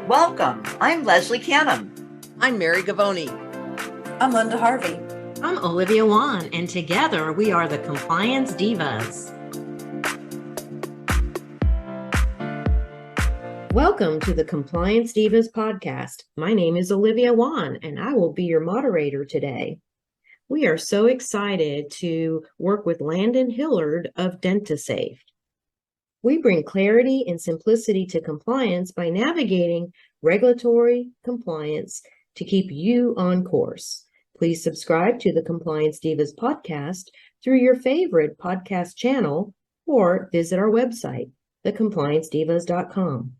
Welcome. I'm Leslie Canham. I'm Mary Gavoni. I'm Linda Harvey. I'm Olivia Wan, and together we are the Compliance Divas. Welcome to the Compliance Divas podcast. My name is Olivia Wan, and I will be your moderator today. We are so excited to work with Landon Hillard of DentaSafe. We bring clarity and simplicity to compliance by navigating regulatory compliance to keep you on course. Please subscribe to the Compliance Divas podcast through your favorite podcast channel or visit our website, thecompliancedivas.com.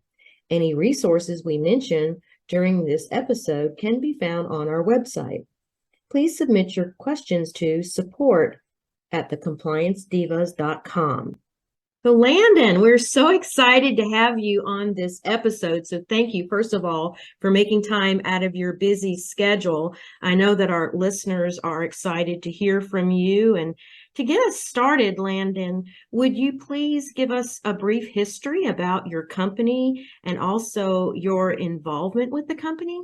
Any resources we mention during this episode can be found on our website. Please submit your questions to support@thecompliancedivas.com. So Landon, we're so excited to have you on this episode. So thank you, first of all, for making time out of your busy schedule. I know that our listeners are excited to hear from you. And to get us started, Landon, would you please give us a brief history about your company and also your involvement with the company?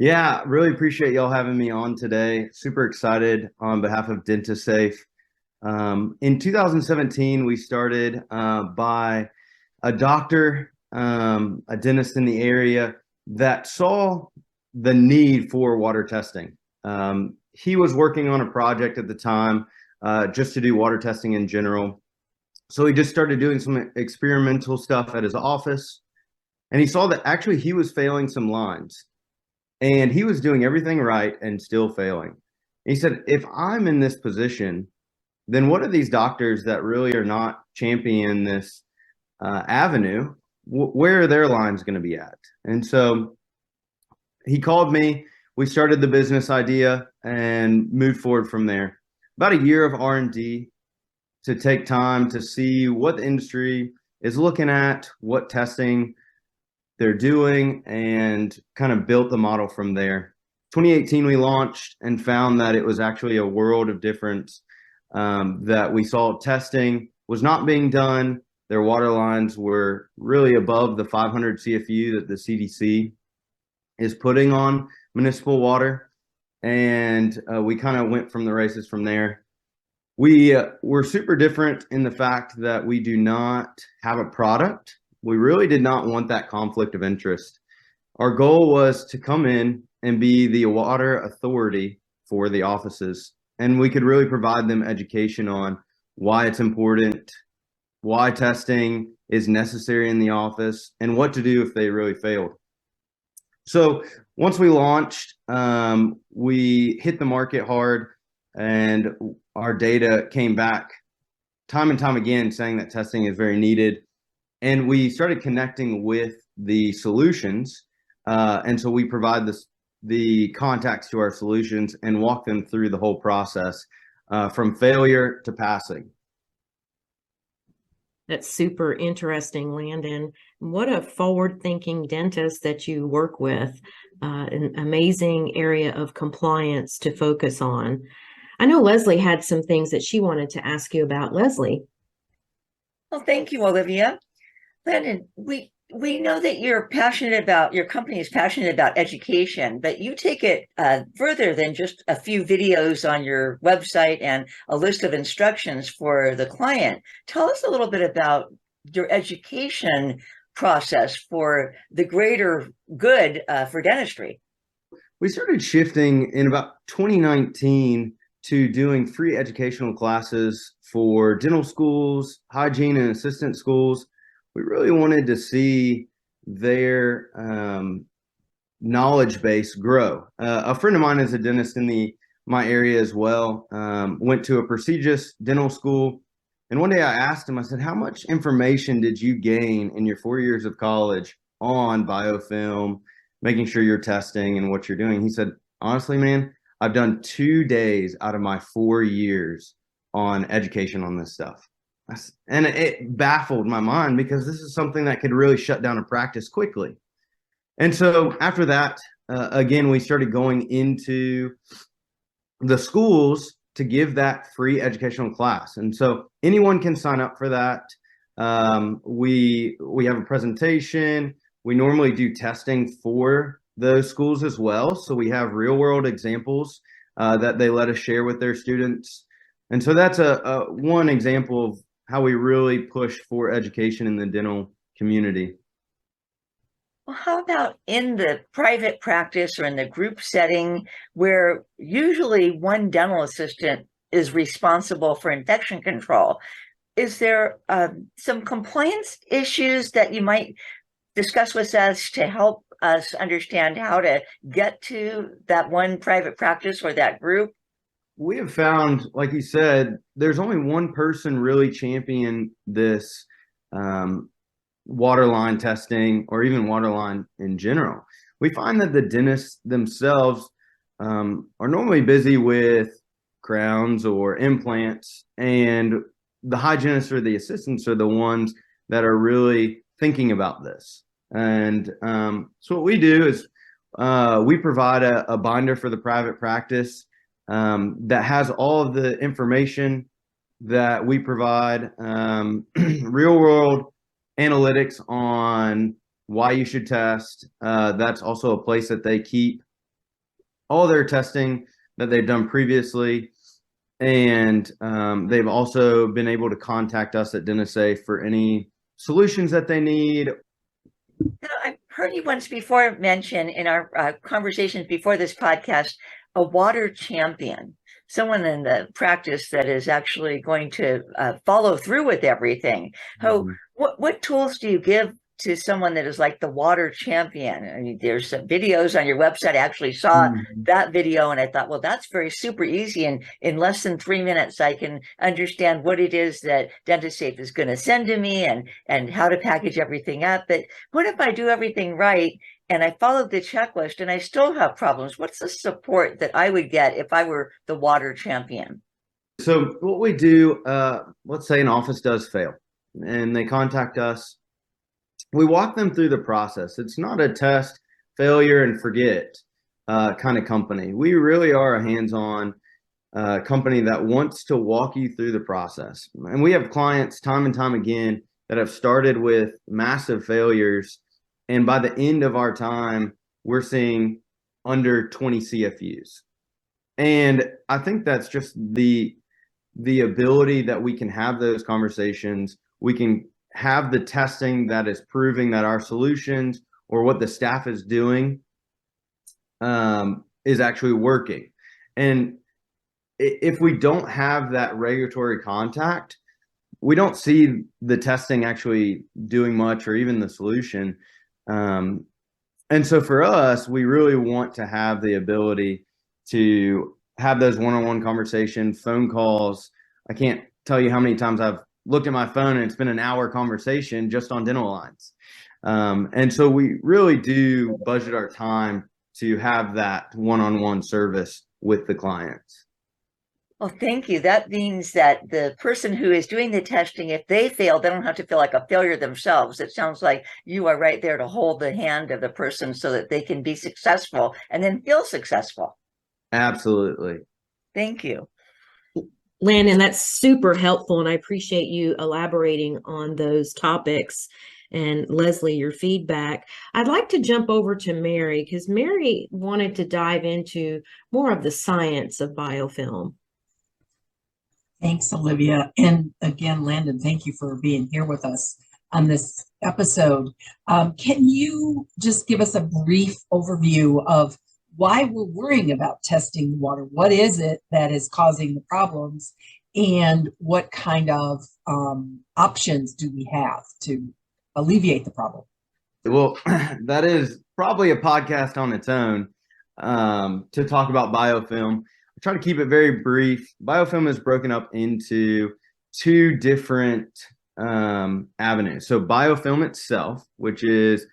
Yeah, really appreciate y'all having me on today. Super excited on behalf of DentaSafe. In 2017, we started by a doctor, a dentist in the area that saw the need for water testing. He was working on a project at the time just to do water testing in general. So he just started doing some experimental stuff at his office, and he saw that actually he was failing some lines, and he was doing everything right and still failing. He said, if I'm in this position, then what are these doctors that really are not championing this avenue? Where are their lines going to be at? And so he called me. We started the business idea and moved forward from there. About a year of R&D to take time to see what the industry is looking at, what testing they're doing, and kind of built the model from there. 2018, we launched and found that it was actually a world of difference. That we saw testing was not being done. Their water lines were really above the 500 CFU that the CDC is putting on municipal water. And we kind of went from the races from there. We were super different in the fact that we do not have a product. We really did not want that conflict of interest. Our goal was to come in and be the water authority for the offices. And we could really provide them education on why it's important, why testing is necessary in the office, and what to do if they really failed. So once we launched, we hit the market hard, and our data came back time and time again saying that testing is very needed. And we started connecting with the solutions. And so we provide the contacts to our solutions and walk them through the whole process from failure to passing. That's super interesting, Landon. What a forward-thinking dentist that you work with. An amazing area of compliance to focus on. I know Leslie had some things that she wanted to ask you about. Leslie. Well, thank you, Olivia. Landon, we know that your company is passionate about education, but you take it further than just a few videos on your website and a list of instructions for the client. Tell us a little bit about your education process for the greater good for dentistry. We started shifting in about 2019 to doing free educational classes for dental schools, hygiene and assistant schools. We really wanted to see their knowledge base grow. A friend of mine is a dentist in my area as well, went to a prestigious dental school. And one day I asked him, I said, how much information did you gain in your 4 years of college on biofilm, making sure you're testing and what you're doing? He said, honestly, man, I've done 2 days out of my 4 years on education on this stuff. And it baffled my mind because this is something that could really shut down a practice quickly. And so after that, again, we started going into the schools to give that free educational class. And so anyone can sign up for that. We have a presentation. we normally do testing for those schools as well. So we have real world examples that they let us share with their students. And so that's a one example of how we really push for education in the dental community. Well, how about in the private practice or in the group setting where usually one dental assistant is responsible for infection control? Is there some compliance issues that you might discuss with us to help us understand how to get to that one private practice or that group? We have found, like you said, there's only one person really champion this waterline testing or even waterline in general. We find that the dentists themselves are normally busy with crowns or implants, and the hygienists or the assistants are the ones that are really thinking about this. And so what we do is we provide a binder for the private practice that has all of the information that we provide, real world analytics on why you should test. That's also a place that they keep all their testing that they've done previously. And they've also been able to contact us at DentaSafe for any solutions that they need. I've heard you once before mention in our conversations before this podcast, a water champion, someone in the practice that is actually going to follow through with everything. So what tools do you give to someone that is like the water champion? I mean, there's some videos on your website. I actually saw that video and I thought, well, that's very super easy. And in less than 3 minutes, I can understand what it is that DentaSafe is going to send to me and how to package everything up. But what if I do everything right and I followed the checklist and I still have problems? What's the support that I would get if I were the water champion? So what we do, let's say an office does fail and they contact us. We walk them through the process. It's not a test, failure, and forget kind of company. We really are a hands-on company that wants to walk you through the process. And we have clients time and time again that have started with massive failures. And by the end of our time, we're seeing under 20 CFUs. And I think that's just the ability that we can have those conversations. We can have the testing that is proving that our solutions or what the staff is doing is actually working. And if we don't have that regulatory contact, we don't see the testing actually doing much or even the solution. And so for us, we really want to have the ability to have those one-on-one conversations, phone calls. I can't tell you how many times I've looked at my phone and it's been an hour conversation just on dental lines. And so we really do budget our time to have that one-on-one service with the clients. Well, thank you. That means that the person who is doing the testing, if they fail, they don't have to feel like a failure themselves. It sounds like you are right there to hold the hand of the person so that they can be successful and then feel successful. Absolutely. Thank you. Landon, that's super helpful, and I appreciate you elaborating on those topics. And Leslie, your feedback. I'd like to jump over to Mary because Mary wanted to dive into more of the science of biofilm. Thanks, Olivia. And again, Landon, thank you for being here with us on this episode. Can you just give us a brief overview of why we're worrying about testing water? What is it that is causing the problems? And what kind of options do we have to alleviate the problem? Well, that is probably a podcast on its own to talk about biofilm. I try to keep it very brief. Biofilm is broken up into two different avenues. So biofilm itself, which is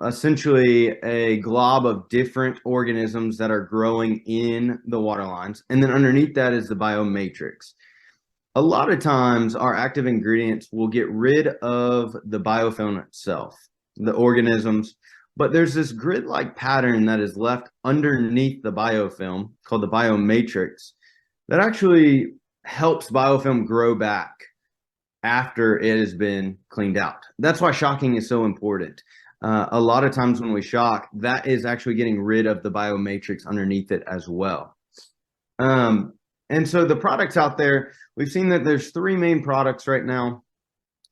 essentially a glob of different organisms that are growing in the water lines. And then underneath that is the biomatrix. A lot of times our active ingredients will get rid of the biofilm itself, the organisms, but there's this grid-like pattern that is left underneath the biofilm called the biomatrix that actually helps biofilm grow back. after it has been cleaned out. That's why shocking is so important. A lot of times when we shock, that is actually getting rid of the biomatrix underneath it as well. And so the products out there, we've seen that there's three main products right now.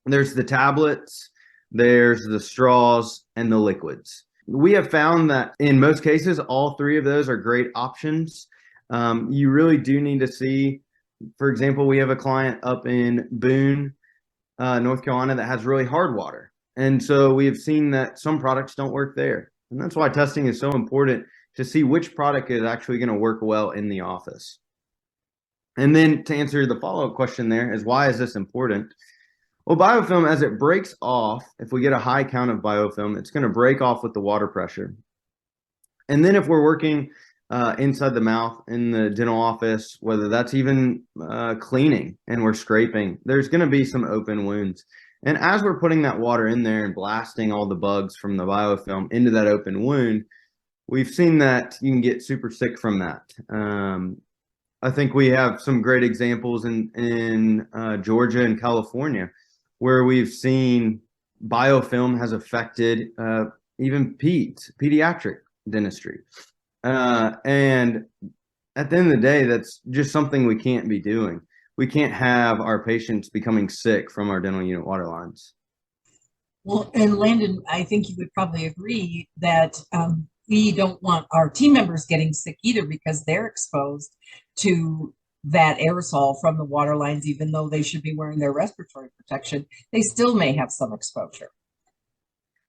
There's the tablets, there's the straws, and the liquids. We have found that in most cases, all three of those are great options. You really do need to see, for example, we have a client up in Boone, North Carolina that has really hard water. And so we have seen that some products don't work there. And that's why testing is so important, to see which product is actually going to work well in the office. And then to answer the follow-up question there is, why is this important? Well, biofilm, as it breaks off, if we get a high count of biofilm, it's going to break off with the water pressure. And then if we're working inside the mouth in the dental office, whether that's even cleaning and we're scraping, there's going to be some open wounds. And as we're putting that water in there and blasting all the bugs from the biofilm into that open wound, we've seen that you can get super sick from that. I think we have some great examples in Georgia and California, where we've seen biofilm has affected even pediatric dentistry. And at the end of the day, that's just something we can't be doing. We can't have our patients becoming sick from our dental unit water lines. Well, and Landon, I think you would probably agree that we don't want our team members getting sick either, because they're exposed to that aerosol from the water lines. Even though they should be wearing their respiratory protection, they still may have some exposure.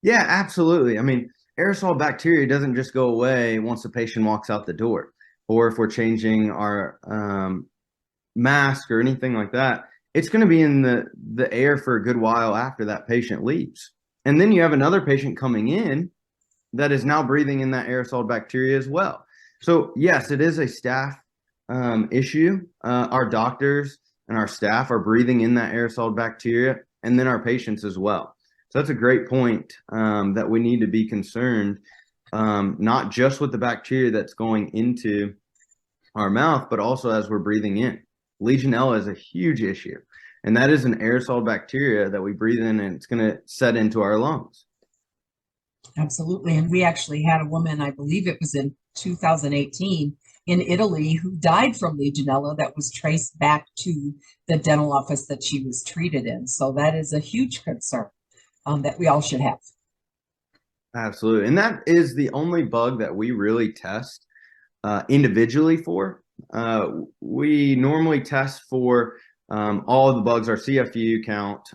Yeah, absolutely. I mean, aerosol bacteria doesn't just go away once the patient walks out the door, or if we're changing our mask or anything like that. It's going to be in the air for a good while after that patient leaves. And then you have another patient coming in that is now breathing in that aerosol bacteria as well. So yes, it is a staff issue. Our doctors and our staff are breathing in that aerosol bacteria, and then our patients as well. So that's a great point, that we need to be concerned, not just with the bacteria that's going into our mouth, but also as we're breathing in. Legionella is a huge issue, and that is an aerosol bacteria that we breathe in, and it's going to set into our lungs. Absolutely. And we actually had a woman, I believe it was in 2018, in Italy, who died from Legionella that was traced back to the dental office that she was treated in. So that is a huge concern that we all should have. Absolutely. And that is the only bug that we really test individually for. We normally test for all of the bugs, our CFU count.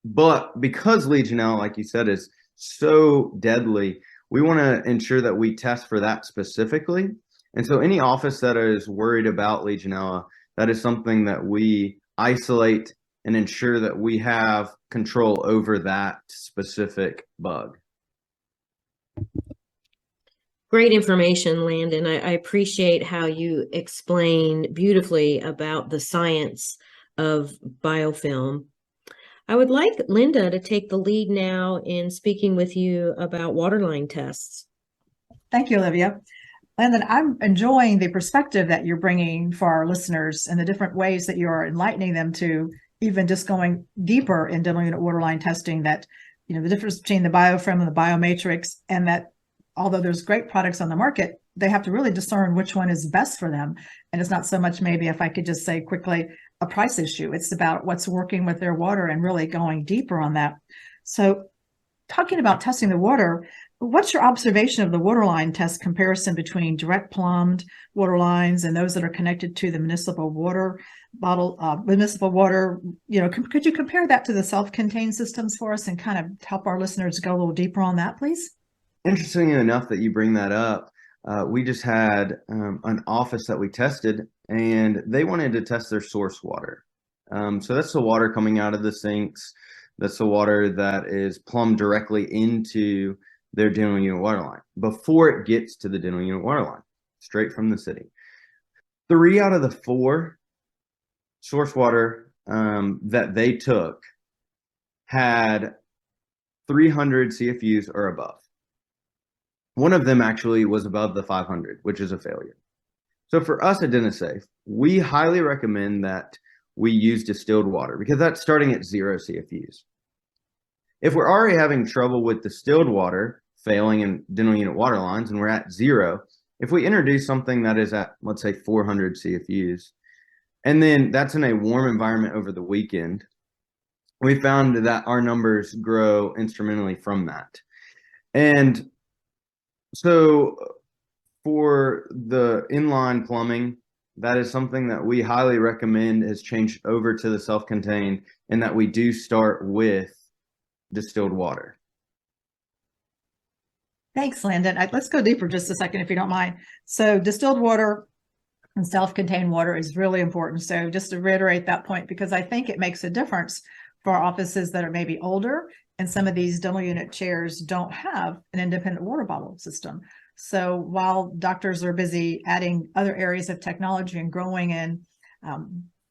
But because Legionella, like you said, is so deadly, we want to ensure that we test for that specifically. And so any office that is worried about Legionella, that is something that we isolate and ensure that we have control over that specific bug. Great information, Landon. I appreciate how you explain beautifully about the science of biofilm. I would like Linda to take the lead now in speaking with you about waterline tests. Thank you, Olivia. Landon, I'm enjoying the perspective that you're bringing for our listeners and the different ways that you're enlightening them to even just going deeper in dental unit waterline testing, that, you know, the difference between the biofilm and the biomatrix, and that although there's great products on the market, they have to really discern which one is best for them. And it's not so much, maybe if I could just say quickly, a price issue. It's about what's working with their water and really going deeper on that. So talking about testing the water, what's your observation of the waterline test comparison between direct plumbed water lines and those that are connected to the municipal water bottle, municipal water? You know, could you compare that to the self-contained systems for us and kind of help our listeners go a little deeper on that, please? Interestingly enough that you bring that up, we just had an office that we tested, and they wanted to test their source water. So that's the water coming out of the sinks. That's the water that is plumbed directly into their dental unit water line before it gets to the dental unit water line, straight from the city. 3 out of the 4 source water that they took had 300 CFUs or above. One of them actually was above the 500, which is a failure. So for us at DentaSafe, we highly recommend that we use distilled water because that's starting at 0 CFUs. If we're already having trouble with distilled water failing in dental unit water lines and we're at 0, if we introduce something that is at, let's say, 400 CFUs, and then that's in a warm environment over the weekend, we found that our numbers grow instrumentally from that. And so for the inline plumbing, that is something that we highly recommend has changed over to the self-contained, and that we do start with distilled water. Thanks, Landon. Let's go deeper just a second, if you don't mind. So distilled water and self-contained water is really important. So just to reiterate that point, because I think it makes a difference for offices that are maybe older, and some of these dental unit chairs don't have an independent water bottle system. So while doctors are busy adding other areas of technology and growing in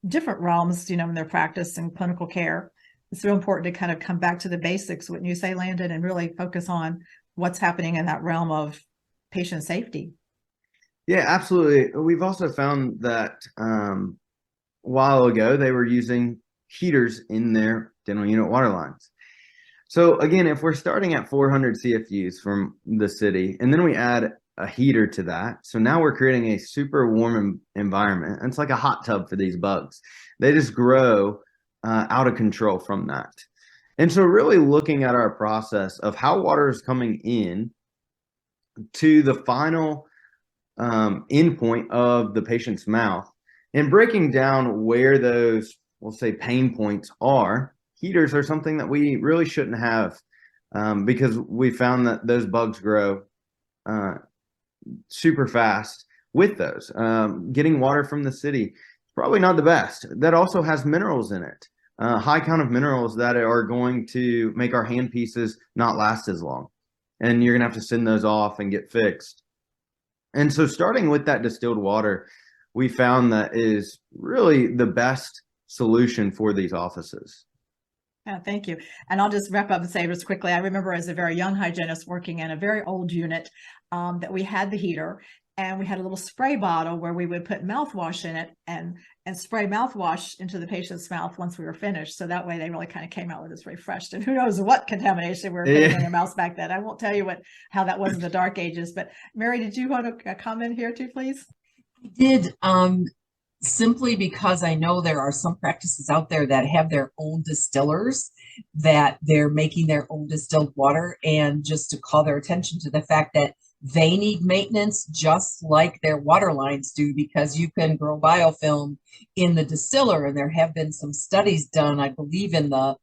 different realms, in their practice and clinical care, it's real important to kind of come back to the basics, wouldn't you say, Landon, and really focus on what's happening in that realm of patient safety. Yeah, absolutely. We've also found that a while ago, they were using heaters in their dental unit water lines. So again, if we're starting at 400 CFUs from the city, and then we add a heater to that, so now we're creating a super warm environment. And it's like a hot tub for these bugs. They just grow out of control from that. And so really looking at our process of how water is coming in to the final endpoint of the patient's mouth and breaking down where those, we'll say, pain points are. Heaters are something that we really shouldn't have because we found that those bugs grow super fast with those. Getting water from the city is probably not the best. That also has minerals in it, high count of minerals that are going to make our hand pieces not last as long. And you're going to have to send those off and get fixed. And so starting with that distilled water, we found that is really the best solution for these offices. Yeah, thank you. And I'll just wrap up and say this quickly. I remember as a very young hygienist working in a very old unit that we had the heater, and we had a little spray bottle where we would put mouthwash in it and spray mouthwash into the patient's mouth once we were finished. So that way they really kind of came out with this refreshed, and who knows what contamination we were putting in their mouths back then. I won't tell you how that was in the dark ages, but Mary, did you want to comment here too, please? I did. Simply because I know there are some practices out there that have their own distillers, that they're making their own distilled water, and just to call their attention to the fact that they need maintenance just like their water lines do, because you can grow biofilm in the distiller. And there have been some studies done, I believe, in the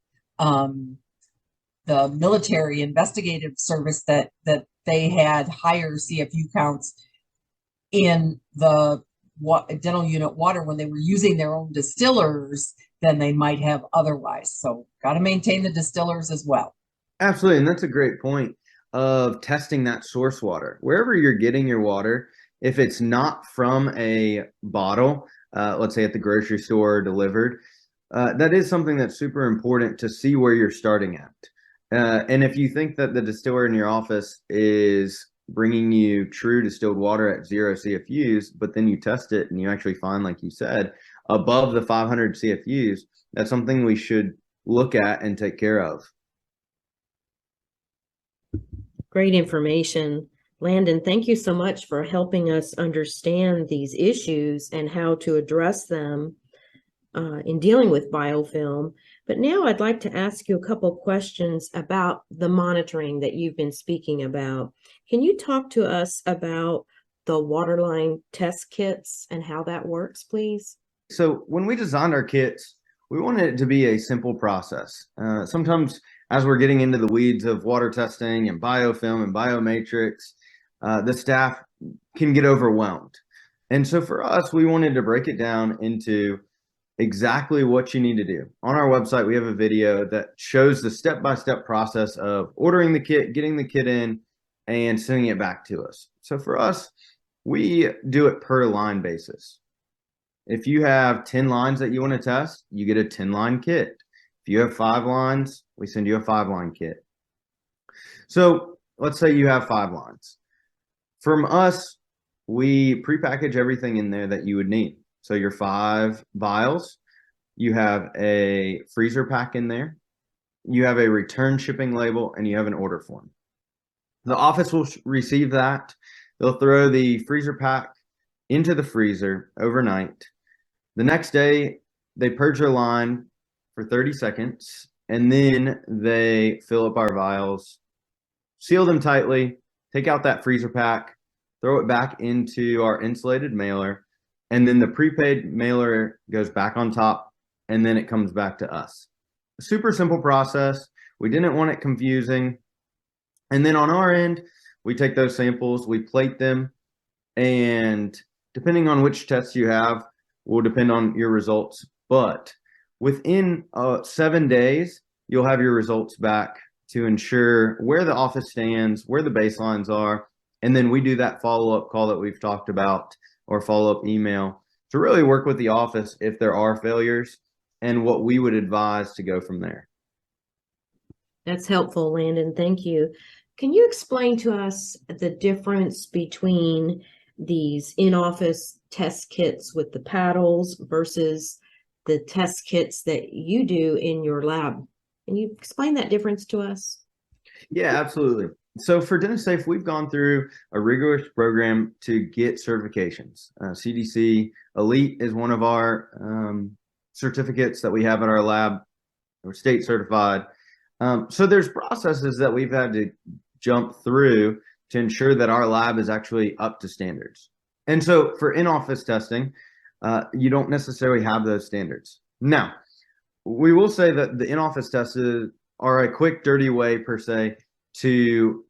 military investigative service that they had higher CFU counts in the dental unit water when they were using their own distillers than they might have otherwise. So got to maintain the distillers as well. Absolutely. And that's a great point of testing that source water. Wherever you're getting your water, if it's not from a bottle, let's say at the grocery store delivered, that is something that's super important to see where you're starting at. And if you think that the distiller in your office is bringing you true distilled water at 0 CFUs, but then you test it and you actually find, like you said, above the 500 CFUs, that's something we should look at and take care of. Great information. Landon, thank you so much for helping us understand these issues and how to address them in dealing with biofilm. But now I'd like to ask you a couple of questions about the monitoring that you've been speaking about. Can you talk to us about the Waterline test kits and how that works, please? So when we designed our kits, we wanted it to be a simple process. Sometimes as we're getting into the weeds of water testing and biofilm and biomatrix, the staff can get overwhelmed. And so for us, we wanted to break it down into exactly what you need to do. On our website, we have a video that shows the step-by-step process of ordering the kit, getting the kit in, and sending it back to us. So for us, we do it per line basis. If you have 10 lines that you want to test, you get a 10-line kit. If you have 5 lines, we send you a 5-line kit. So let's say you have 5 lines. From us, we prepackage everything in there that you would need. So your 5 vials, you have a freezer pack in there, you have a return shipping label, and you have an order form. The office will receive that. They'll throw the freezer pack into the freezer overnight. The next day, they purge their line for 30 seconds, and then they fill up our vials, seal them tightly, take out that freezer pack, throw it back into our insulated mailer, and then the prepaid mailer goes back on top, and then it comes back to us. A super simple process. We didn't want it confusing. And then on our end, we take those samples, we plate them, and depending on which tests you have will depend on your results. But within 7 days, you'll have your results back to ensure where the office stands, where the baselines are, and then we do that follow-up call that we've talked about, or follow-up email, to really work with the office if there are failures and what we would advise to go from there. That's helpful, Landon. Thank you. Can you explain to us the difference between these in-office test kits with the paddles versus the test kits that you do in your lab? Can you explain that difference to us? Yeah, absolutely. So for DentaSafe, we've gone through a rigorous program to get certifications. CDC Elite is one of our certificates that we have at our lab. We're state certified. So there's processes that we've had to jump through to ensure that our lab is actually up to standards. And so for in-office testing, you don't necessarily have those standards. Now, we will say that the in-office tests are a quick, dirty way, per se, to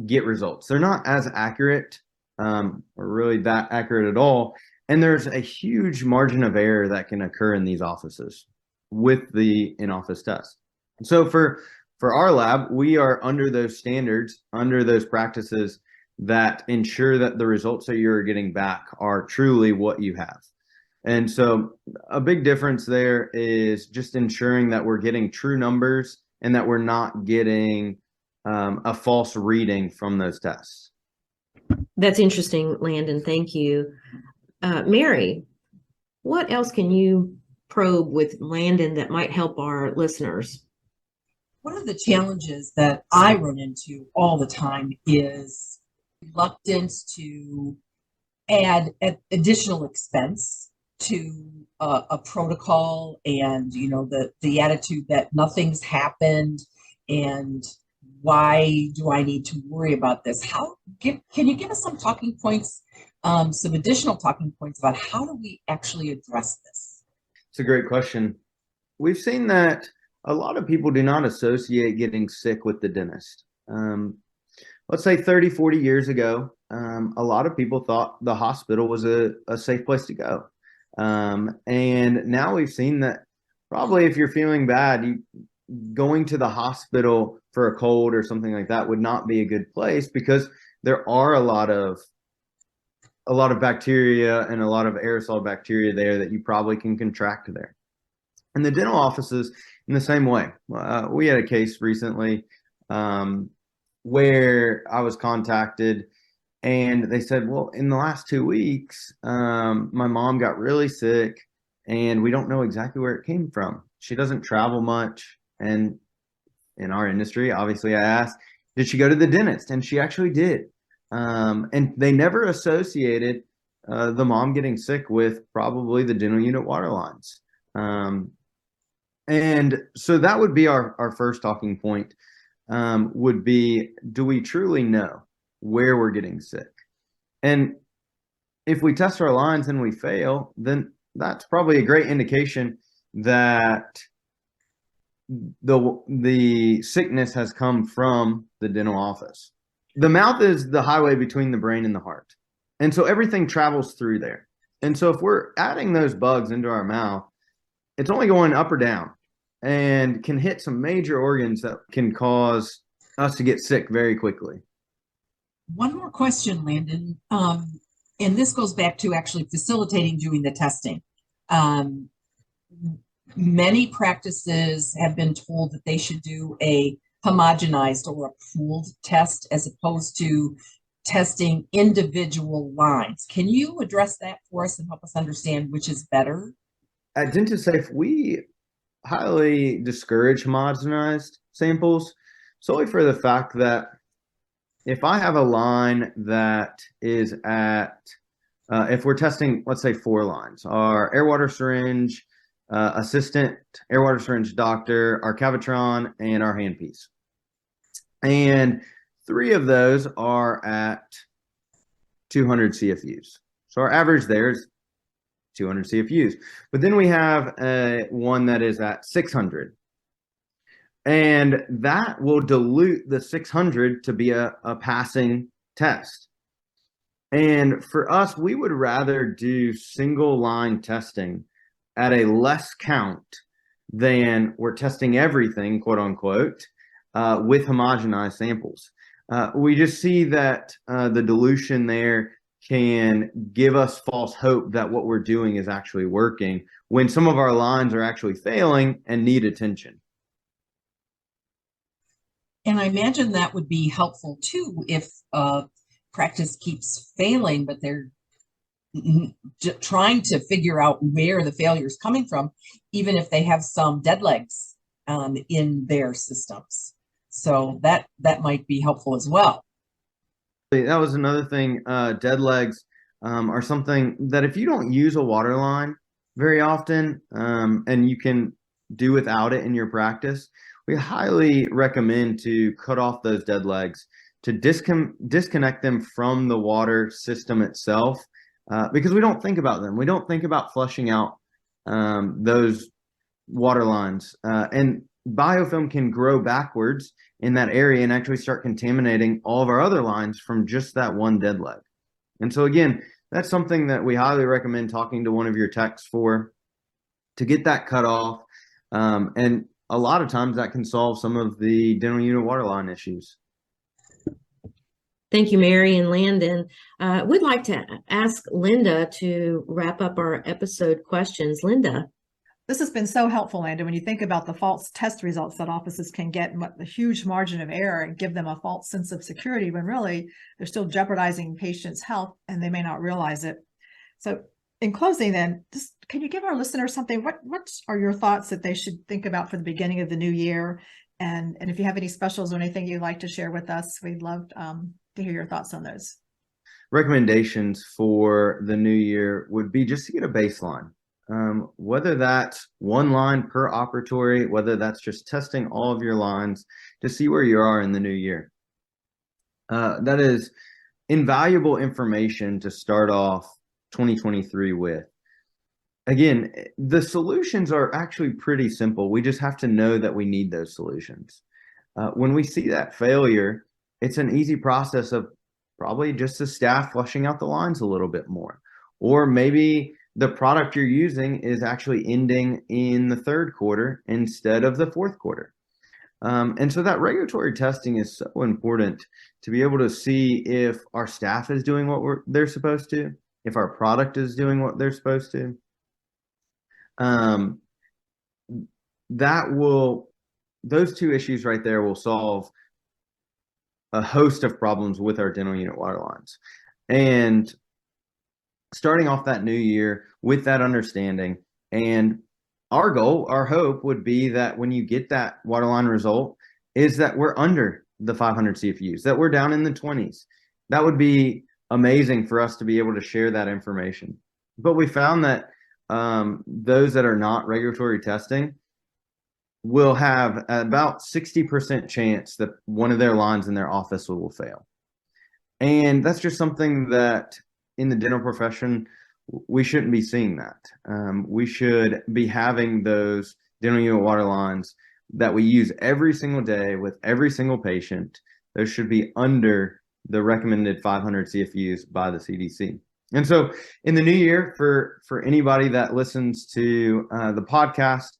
get results. They're not as accurate, or really that accurate at all. And there's a huge margin of error that can occur in these offices with the in-office test. So for our lab, we are under those standards, under those practices that ensure that the results that you're getting back are truly what you have. And so a big difference there is just ensuring that we're getting true numbers and that we're not getting a false reading from those tests. That's interesting, Landon. Thank you. Mary, what else can you probe with Landon that might help our listeners? One of the challenges that I run into all the time is reluctance to add additional expense to a protocol, and the attitude that nothing's happened and why do I need to worry about this? Can you give us some talking points, some additional talking points about how do we actually address this? It's a great question. We've seen that a lot of people do not associate getting sick with the dentist. Let's say 30, 40 years ago, a lot of people thought the hospital was a safe place to go. And now we've seen that probably if you're feeling bad, going to the hospital for a cold or something like that would not be a good place, because there are a lot of bacteria and a lot of aerosol bacteria there that you probably can contract there. And the dental offices in the same way. We had a case recently where I was contacted and they said, well, in the last 2 weeks, my mom got really sick and we don't know exactly where it came from. She doesn't travel much. And in our industry, obviously I asked, did she go to the dentist? And she actually did. And they never associated the mom getting sick with probably the dental unit water lines. And so that would be our first talking point, would be, do we truly know where we're getting sick? And if we test our lines and we fail, then that's probably a great indication that the sickness has come from the dental office. The mouth is the highway between the brain and the heart. And so everything travels through there. And so if we're adding those bugs into our mouth, it's only going up or down and can hit some major organs that can cause us to get sick very quickly. One more question, Landon. And this goes back to actually facilitating doing the testing. Many practices have been told that they should do a homogenized or a pooled test as opposed to testing individual lines. Can you address that for us and help us understand which is better? at DentaSafe, we highly discourage homogenized samples solely for the fact that if I have a line that is at, if we're testing, let's say 4 lines, our air water syringe, assistant air water syringe doctor, our Cavitron, and our handpiece. And 3 of those are at 200 CFUs. So our average there is 200 CFUs. But then we have one that is at 600. And that will dilute the 600 to be a passing test. And for us, we would rather do single line testing at a less count than we're testing everything, quote unquote, with homogenized samples. We just see that the dilution there can give us false hope that what we're doing is actually working when some of our lines are actually failing and need attention. And I imagine that would be helpful too if practice keeps failing, but they're trying to figure out where the failure is coming from, even if they have some dead legs in their systems. So that might be helpful as well. That was another thing. Dead legs are something that if you don't use a Waterline very often, and you can do without it in your practice, we highly recommend to cut off those dead legs, to disconnect them from the water system itself, because we don't think about them. We don't think about flushing out those water lines. And biofilm can grow backwards in that area and actually start contaminating all of our other lines from just that one dead leg. And so again, that's something that we highly recommend talking to one of your techs for, to get that cut off. And a lot of times that can solve some of the dental unit waterline issues. Thank you, Mary and Landon. We'd like to ask Linda to wrap up our episode questions. Linda. This has been so helpful, Landon, when you think about the false test results that offices can get and what the huge margin of error and give them a false sense of security when really they're still jeopardizing patients' health and they may not realize it. So in closing then, just, can you give our listeners something? What are your thoughts that they should think about for the beginning of the new year? And if you have any specials or anything you'd like to share with us, we'd love to hear your thoughts on those. Recommendations for the new year would be just to get a baseline. Whether that's 1 line per operatory, whether that's just testing all of your lines to see where you are in the new year. That is invaluable information to start off 2023 with. Again, the solutions are actually pretty simple. We just have to know that we need those solutions. When we see that failure, it's an easy process of probably just the staff flushing out the lines a little bit more, or maybe the product you're using is actually ending in the 3rd quarter instead of the 4th quarter. And so that regulatory testing is so important to be able to see if our staff is doing what they're supposed to, if our product is doing what they're supposed to. Those 2 issues right there will solve a host of problems with our dental unit water lines. And starting off that new year with that understanding, and our goal, our hope would be that when you get that waterline result is that we're under the 500 CFUs, that we're down in the 20s. That would be amazing for us to be able to share that information. But we found that those that are not regulatory testing will have about 60% chance that one of their lines in their office will fail. And that's just something that in the dental profession, we shouldn't be seeing that. We should be having those dental unit water lines that we use every single day with every single patient. Those should be under the recommended 500 CFUs by the CDC. And so in the new year, for anybody that listens to the podcast,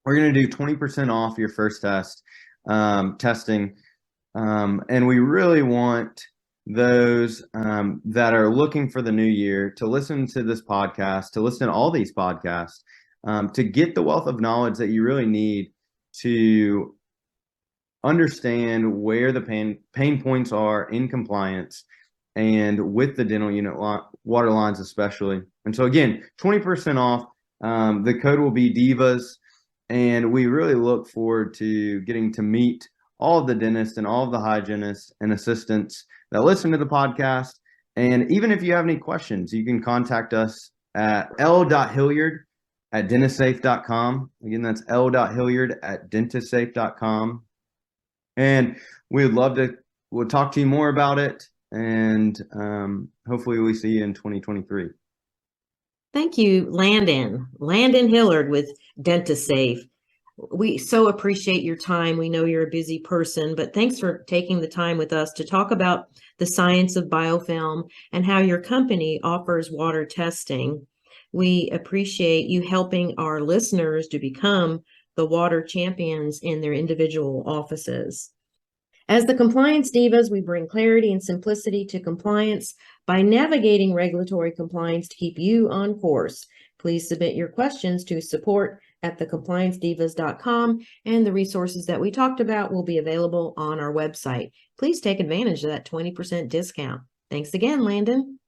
we're going to do 20% off your first testing. And we really want those that are looking for the new year to listen to this podcast, to listen to all these podcasts, to get the wealth of knowledge that you really need to understand where the pain points are in compliance and with the dental unit water lines especially. And so again, 20% off The code will be Divas, and we really look forward to getting to meet all of the dentists and all of the hygienists and assistants that listen to the podcast. And even if you have any questions, you can contact us at l.hilliard@dentistsafe.com. Again, that's l.hilliard@dentistsafe.com. And we would love to, we'll talk to you more about it. And hopefully we see you in 2023. Thank you, Landon. Landon Hillard with Dentist Safe. We so appreciate your time. We know you're a busy person, but thanks for taking the time with us to talk about the science of biofilm and how your company offers water testing. We appreciate you helping our listeners to become the water champions in their individual offices. As the Compliance Divas, we bring clarity and simplicity to compliance by navigating regulatory compliance to keep you on course. Please submit your questions to support@thecompliancedivas.com, and the resources that we talked about will be available on our website. Please take advantage of that 20% discount. Thanks again, Landon.